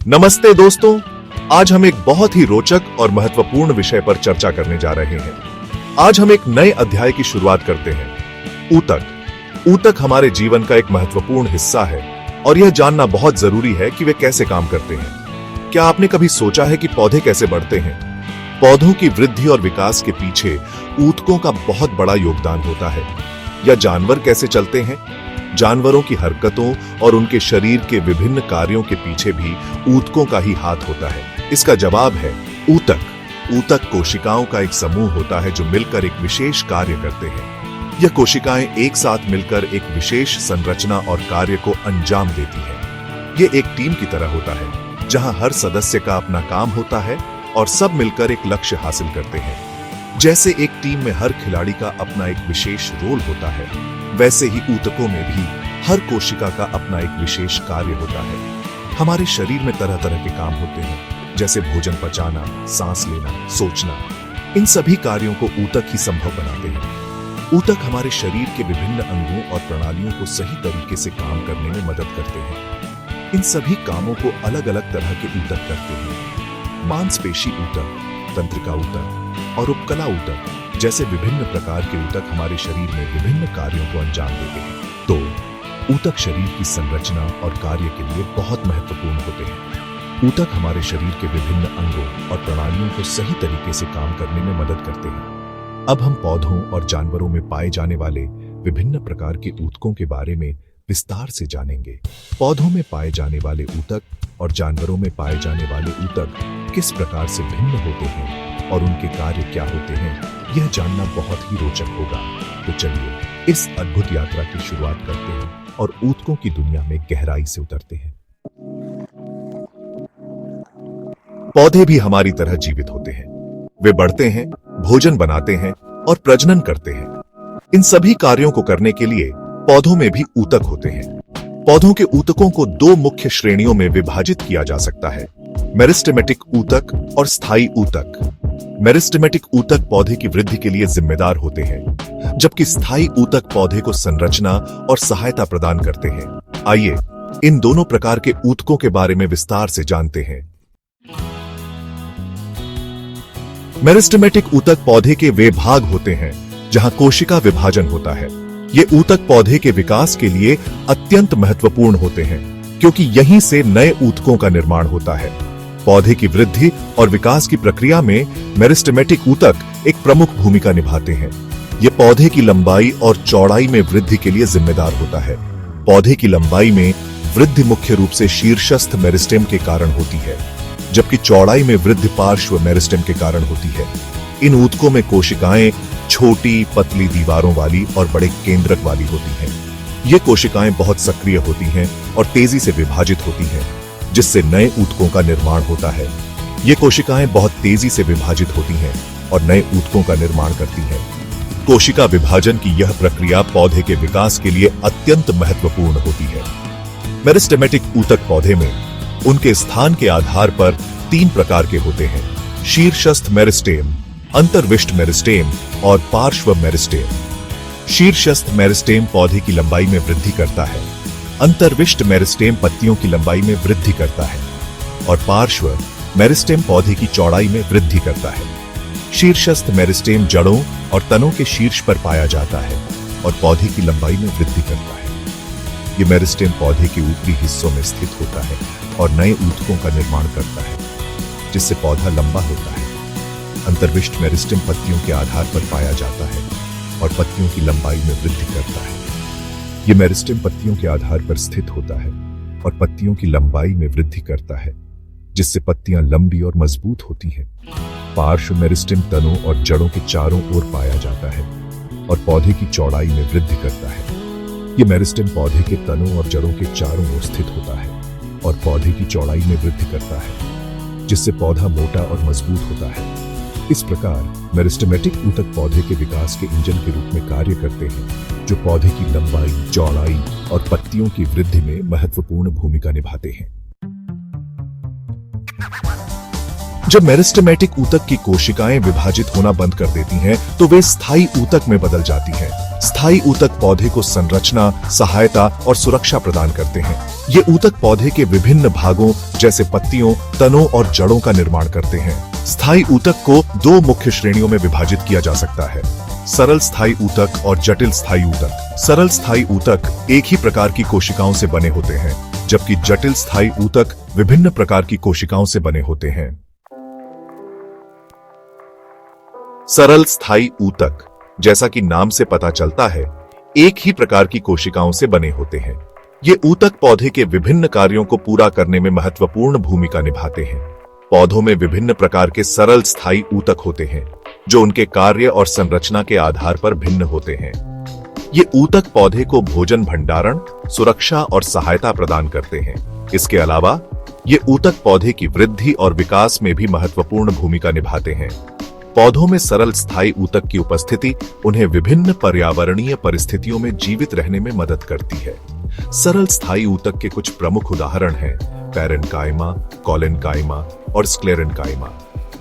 नमस्ते दोस्तों, आज हम एक बहुत ही रोचक और महत्वपूर्ण विषय पर चर्चा करने जा रहे हैं। आज हम एक नए अध्याय की शुरुआत करते हैं। ऊतक। ऊतक हमारे जीवन का एक महत्वपूर्ण हिस्सा है और यह जानना बहुत जरूरी है कि वे कैसे काम करते हैं। क्या आपने कभी सोचा है कि पौधे कैसे बढ़ते हैं? पौधों की वृद्धि और विकास के पीछे ऊतकों का बहुत बड़ा योगदान होता है। या जानवर कैसे चलते हैं? जानवरों की हरकतों और उनके शरीर के विभिन्न कार्यों के पीछे भी ऊतकों का ही हाथ होता है। इसका जवाब है ऊतक। ऊतक कोशिकाओं का एक समूह होता है जो मिलकर एक विशेष कार्य करते हैं। यह कोशिकाएं एक साथ मिलकर एक विशेष संरचना और कार्य को अंजाम देती हैं। यह एक टीम की तरह होता है जहां हर सदस्य का अपना काम होता है और सब मिलकर एक लक्ष्य हासिल करते हैं। जैसे एक टीम में हर खिलाड़ी का अपना एक विशेष रोल होता है, वैसे ही ऊतकों में भी हर कोशिका का अपना एक विशेष कार्य होता है। हमारे शरीर में तरह तरह के काम होते हैं, जैसे भोजन पचाना, सांस लेना, सोचना। इन सभी कार्यों को ऊतक ही संभव बनाते हैं। ऊतक हमारे शरीर के विभिन्न अंगों और प्रणालियों को सही तरीके से काम करने में मदद करते हैं। इन सभी कामों को अलग अलग तरह के ऊतक करते हैं। मांसपेशी ऊतक, तंत्रिका ऊतक और उपकला ऊतक जैसे विभिन्न प्रकार के ऊतक हमारे शरीर में विभिन्न कार्यों को अंजाम देते हैं। तो ऊतक शरीर की संरचना और कार्य के लिए बहुत महत्वपूर्ण होते हैं। ऊतक हमारे शरीर के विभिन्न अंगों और प्रणालियों को सही तरीके से काम करने में मदद करते हैं। अब हम पौधों और जानवरों में पाए जाने वाले विभिन्न प्रकार के ऊतकों के बारे में विस्तार से जानेंगे। पौधों में पाए जाने वाले ऊतक और जानवरों में पाए जाने वाले ऊतक किस प्रकार से भिन्न होते हैं और उनके कार्य क्या होते हैं, यह जानना बहुत ही रोचक होगा। तो चलिए इस अद्भुत यात्रा की शुरुआत करते हैं और ऊतकों की दुनिया में गहराई से उतरते हैं। पौधे भी हमारी तरह जीवित होते हैं। वे बढ़ते हैं, भोजन बनाते हैं और प्रजनन करते हैं। इन सभी कार्यों को करने के लिए पौधों में भी ऊतक होते हैं। पौधों के ऊतकों को दो मुख्य श्रेणियों में विभाजित किया जा सकता है: मेरिस्टेमेटिक ऊतक और स्थायी ऊतक। मेरिस्टेमेटिक ऊतक पौधे की वृद्धि के लिए जिम्मेदार होते हैं, जबकि स्थायी ऊतक पौधे को संरचना और सहायता प्रदान करते हैं। आइए इन दोनों प्रकार के ऊतकों के बारे में विस्तार से जानते हैं। मेरिस्टेमेटिक ऊतक पौधे के वे भाग होते हैं जहां कोशिका विभाजन होता है। ये ऊतक पौधे के विकास के लिए अत्यंत महत्वपूर्ण होते हैं, क्योंकि यहीं से नए ऊतकों का निर्माण होता है। पौधे की वृद्धि और विकास की प्रक्रिया में मेरिस्टेमेटिक ऊतक एक प्रमुख भूमिका निभाते हैं। ये पौधे की लंबाई और चौड़ाई में वृद्धि के लिए जिम्मेदार होता है। पौधे की लंबाई में वृद्धि मुख्य रूप से शीर्षस्थ मेरिस्टेम के कारण होती है, जबकि चौड़ाई में वृद्धि पार्श्व मेरिस्टेम के कारण होती है। इन ऊतकों में कोशिकाएं छोटी, पतली दीवारों वाली और बड़े केंद्रक वाली होती हैं। ये कोशिकाएं बहुत सक्रिय होती हैं और तेजी से विभाजित होती हैं, जिससे नए ऊतकों का निर्माण होता है। ये कोशिकाएं बहुत तेजी से विभाजित होती हैं और नए ऊतकों का निर्माण करती हैं। कोशिका विभाजन की यह प्रक्रिया पौधे के विकास के लिए अत्यंत महत्वपूर्ण होती है। मेरिस्टेमेटिक ऊतक पौधे में उनके स्थान के आधार पर तीन प्रकार के होते हैं: शीर्षस्थ मेरिस्टेम, अंतर्विष्ट मेरिस्टेम और पार्श्व मेरिस्टेम। शीर्षस्थ मेरिस्टेम पौधे की लंबाई में वृद्धि करता है, अंतर्विष्ट मेरिस्टेम पत्तियों की लंबाई में वृद्धि करता है और पार्श्व मेरिस्टेम पौधे की चौड़ाई में वृद्धि करता है। शीर्षस्थ मेरिस्टेम जड़ों और तनों के शीर्ष पर पाया जाता है और पौधे की लंबाई में वृद्धि करता है। ये मेरिस्टेम पौधे के ऊपरी हिस्सों में स्थित होता है और नए ऊतकों का निर्माण करता है, जिससे पौधा लंबा होता है। अंतर्विष्ट मेरिस्टेम पत्तियों के आधार पर पाया जाता है और पत्तियों की लंबाई में वृद्धि करता है। यह मेरिस्टेम पत्तियों के आधार पर स्थित होता है और पत्तियों की लंबाई में वृद्धि करता है, जिससे पत्तियां लंबी और मजबूत होती हैं। पार्श्व मेरिस्टेम तनों और जड़ों के चारों ओर पाया जाता है और पौधे की चौड़ाई में वृद्धि करता है। यह मेरिस्टेम पौधे के तनों और जड़ों के चारों ओर स्थित होता है और पौधे की चौड़ाई में वृद्धि करता है, जिससे पौधा मोटा और मजबूत होता है। इस प्रकार मेरिस्टेमेटिक ऊतक पौधे के विकास के इंजन के रूप में कार्य करते हैं, जो पौधे की लंबाई, चौड़ाई और पत्तियों की वृद्धि में महत्वपूर्ण भूमिका निभाते हैं। जब मेरिस्टेमेटिक ऊतक की कोशिकाएं विभाजित होना बंद कर देती हैं, तो वे स्थायी ऊतक में बदल जाती हैं। स्थायी ऊतक पौधे को संरचना, सहायता और सुरक्षा प्रदान करते हैं। ये ऊतक पौधे के विभिन्न भागों जैसे पत्तियों, तनों और जड़ों का निर्माण करते हैं। स्थायी ऊतक को दो मुख्य श्रेणियों में विभाजित किया जा सकता है: सरल स्थायी ऊतक और जटिल स्थायी ऊतक। सरल स्थायी ऊतक एक ही प्रकार की कोशिकाओं से बने होते हैं, जबकि जटिल स्थायी ऊतक विभिन्न प्रकार की कोशिकाओं से बने होते हैं। सरल स्थायी ऊतक, जैसा कि नाम से पता चलता है, एक ही प्रकार की कोशिकाओं से बने होते हैं। ये ऊतक पौधे के विभिन्न कार्यों को पूरा करने में महत्वपूर्ण भूमिका निभाते हैं। पौधों में विभिन्न प्रकार के सरल स्थायी ऊतक होते हैं, जो उनके कार्य और संरचना के आधार पर भिन्न होते हैं। ये ऊतक पौधे को भोजन भंडारण, सुरक्षा और सहायता प्रदान करते हैं। इसके अलावा ये ऊतक पौधे की वृद्धि और विकास में भी महत्वपूर्ण भूमिका निभाते हैं। पौधों में सरल स्थायी ऊतक की उपस्थिति उन्हें विभिन्न पर्यावरणीय परिस्थितियों में जीवित रहने में मदद करती है। सरल स्थायी ऊतक के कुछ प्रमुख उदाहरण हैं पैरेन्काइमा, कोलेन्काइमा और स्क्लेरेन्काइमा।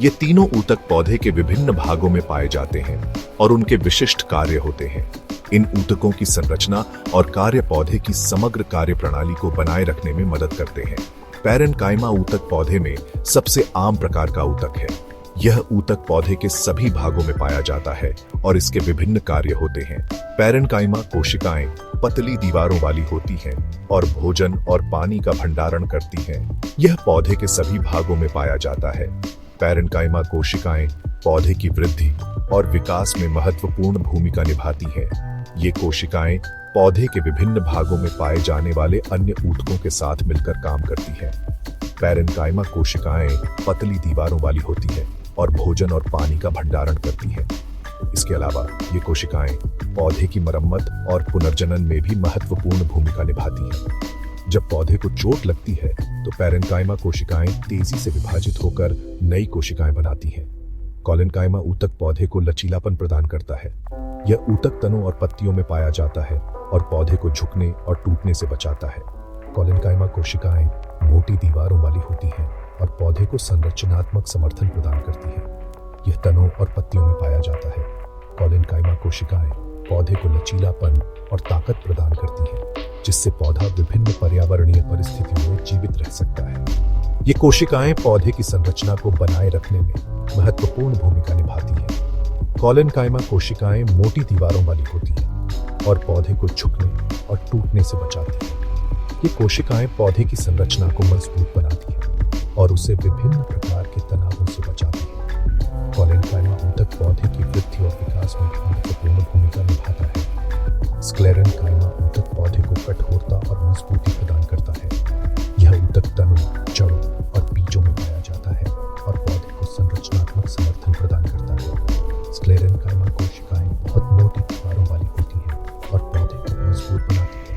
ये तीनों ऊतक पौधे के विभिन्न भागों में पाए जाते हैं और उनके विशिष्ट कार्य होते हैं। इन ऊतकों की संरचना और कार्य पौधे की समग्र कार्य प्रणाली को बनाए रखने में मदद करते हैं। पैरेन्काइमा ऊतक पौधे में सबसे आम प्रकार का ऊतक है। यह ऊतक पौधे के सभी भागों में पाया जाता है और इसके विभिन्न कार्य होते हैं। पैरेन्काइमा कोशिकाएं पतली दीवारों वाली होती हैं और भोजन और पानी का भंडारण करती हैं। यह पौधे के सभी भागों में पाया जाता है। पैरेन्काइमा कोशिकाएं पौधे की वृद्धि और विकास में महत्वपूर्ण भूमिका निभाती हैं। ये कोशिकाएं पौधे के विभिन्न भागों में पाए जाने वाले अन्य ऊतकों के साथ मिलकर काम करती हैं। पैरेन्काइमा कोशिकाएं पतली दीवारों वाली होती हैं और भोजन और पानी का भंडारण करती हैं। इसके अलावा ये कोशिकाएं पौधे की मरम्मत और पुनर्जनन में भी महत्वपूर्ण भूमिका निभाती हैं। जब पौधे को चोट लगती है, तो पैरेन्काइमा कोशिकाएं तेजी से विभाजित होकर नई कोशिकाएं बनाती हैं। कोलेन्काइमा ऊतक पौधे को लचीलापन प्रदान करता है। यह ऊतक तनों और पत्तियों में पाया जाता है और पौधे को झुकने और टूटने से बचाता है। कोलेन्काइमा कोशिकाएं मोटी दीवारों वाली होती हैं और पौधे को संरचनात्मक समर्थन प्रदान करती है। यह तनों और पत्तियों में पाया जाता है। कोलेन्काइमा कोशिकाएं पौधे को लचीलापन और ताकत प्रदान करती हैं, जिससे पौधा विभिन्न पर्यावरणीय परिस्थितियों में जीवित रह सकता है। ये कोशिकाएं पौधे की संरचना को बनाए रखने में महत्वपूर्ण भूमिका निभाती हैं। कोलेन्काइमा कोशिकाएं मोटी दीवारों वाली होती हैं और पौधे को झुकने और टूटने से बचाती हैं। ये कोशिकाएं पौधे की संरचना को मजबूत बनाती हैं और उसे विभिन्न प्रकार के तनावों से बचाती हैं। कोलेन्काइमा ऊतक पौधे की वृद्धि और विकास में महत्वपूर्ण भूमिका निभाता है। स्क्लेरेन्काइमा ऊतक पौधे को कठोरता और मजबूती प्रदान करता है। यह ऊतक तनों, जड़ों और बीजों में पाया जाता है और पौधे को संरचनात्मक समर्थन प्रदान करता है। स्क्लेरेन्काइमा कोशिकाएं बहुत मोटी दीवारों वाली होती हैं और पौधे को मजबूत बनाती हैं।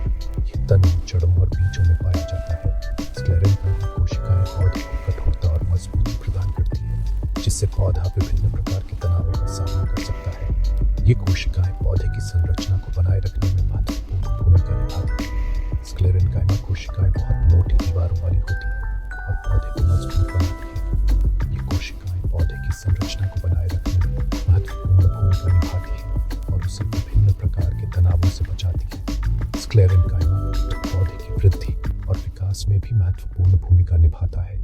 यह तनों, जड़ों और बीजों में पाया जाता है। स्क्लेरेन्काइमा कोशिकाएं पौधे को कठोरता और मजबूती प्रदान करती हैं, जिससे पौधा विभिन्न प्रकार के तनावों का सामना कर सकता है। ये कोशिकाएं पौधे की संरचना को बनाए रखने में महत्वपूर्ण भूमिका निभाती हैं। स्क्लेरेन्काइमा कोशिकाएं बहुत मोटी दीवारों वाली होती हैं और पौधे को मजबूत बनाती हैं। ये कोशिकाएं पौधे की संरचना को बनाए रखने में महत्वपूर्ण भूमिका निभाती हैं और उसे विभिन्न प्रकार के तनावों से बचाती हैं। स्क्लेरेन्काइमा पौधे की वृद्धि और विकास में भी महत्वपूर्ण भूमिका निभाता है।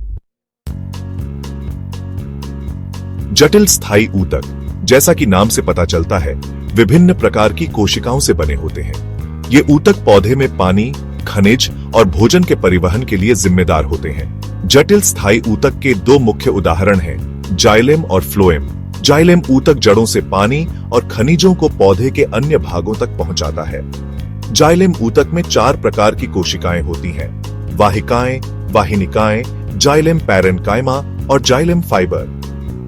जटिल स्थायी ऊतक, जैसा कि नाम से पता चलता है, विभिन्न प्रकार की कोशिकाओं से बने होते हैं। ये ऊतक पौधे में पानी, खनिज और भोजन के परिवहन के लिए जिम्मेदार होते हैं। जटिल स्थायी ऊतक के दो मुख्य उदाहरण हैं जाइलेम और फ्लोएम। जाइलेम ऊतक जड़ों से पानी और खनिजों को पौधे के अन्य भागों तक पहुंचाता है। जाइलेम ऊतक में 4 प्रकार की कोशिकाएं होती हैं: वाहिकाएं, वाहिनिकाएं, जाइलेम पैरेन्काइमा और जाइलेम फाइबर।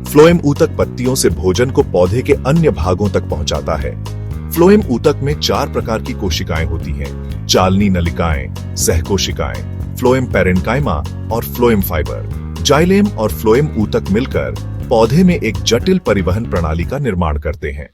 फ्लोएम ऊतक पत्तियों से भोजन को पौधे के अन्य भागों तक पहुंचाता है। फ्लोएम ऊतक में 4 प्रकार की कोशिकाएं होती हैं: चालनी नलिकाएं, सहकोशिकाएं, फ्लोएम पैरेन्काइमा और फ्लोएम फाइबर। जाइलेम और फ्लोएम ऊतक मिलकर पौधे में एक जटिल परिवहन प्रणाली का निर्माण करते हैं।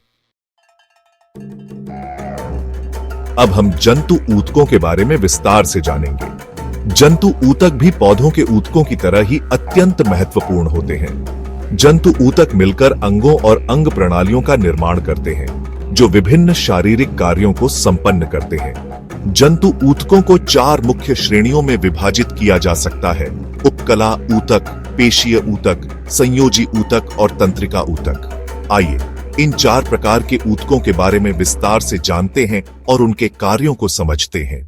अब हम जंतु ऊतकों के बारे में विस्तार से जानेंगे। जंतु ऊतक भी पौधों के ऊतकों की तरह ही अत्यंत महत्वपूर्ण होते हैं। जंतु ऊतक मिलकर अंगों और अंग प्रणालियों का निर्माण करते हैं, जो विभिन्न शारीरिक कार्यों को संपन्न करते हैं। जंतु ऊतकों को 4 मुख्य श्रेणियों में विभाजित किया जा सकता है: उपकला ऊतक, पेशीय ऊतक, संयोजी ऊतक और तंत्रिका ऊतक। आइए इन 4 प्रकार के ऊतकों के बारे में विस्तार से जानते हैं और उनके कार्यों को समझते हैं।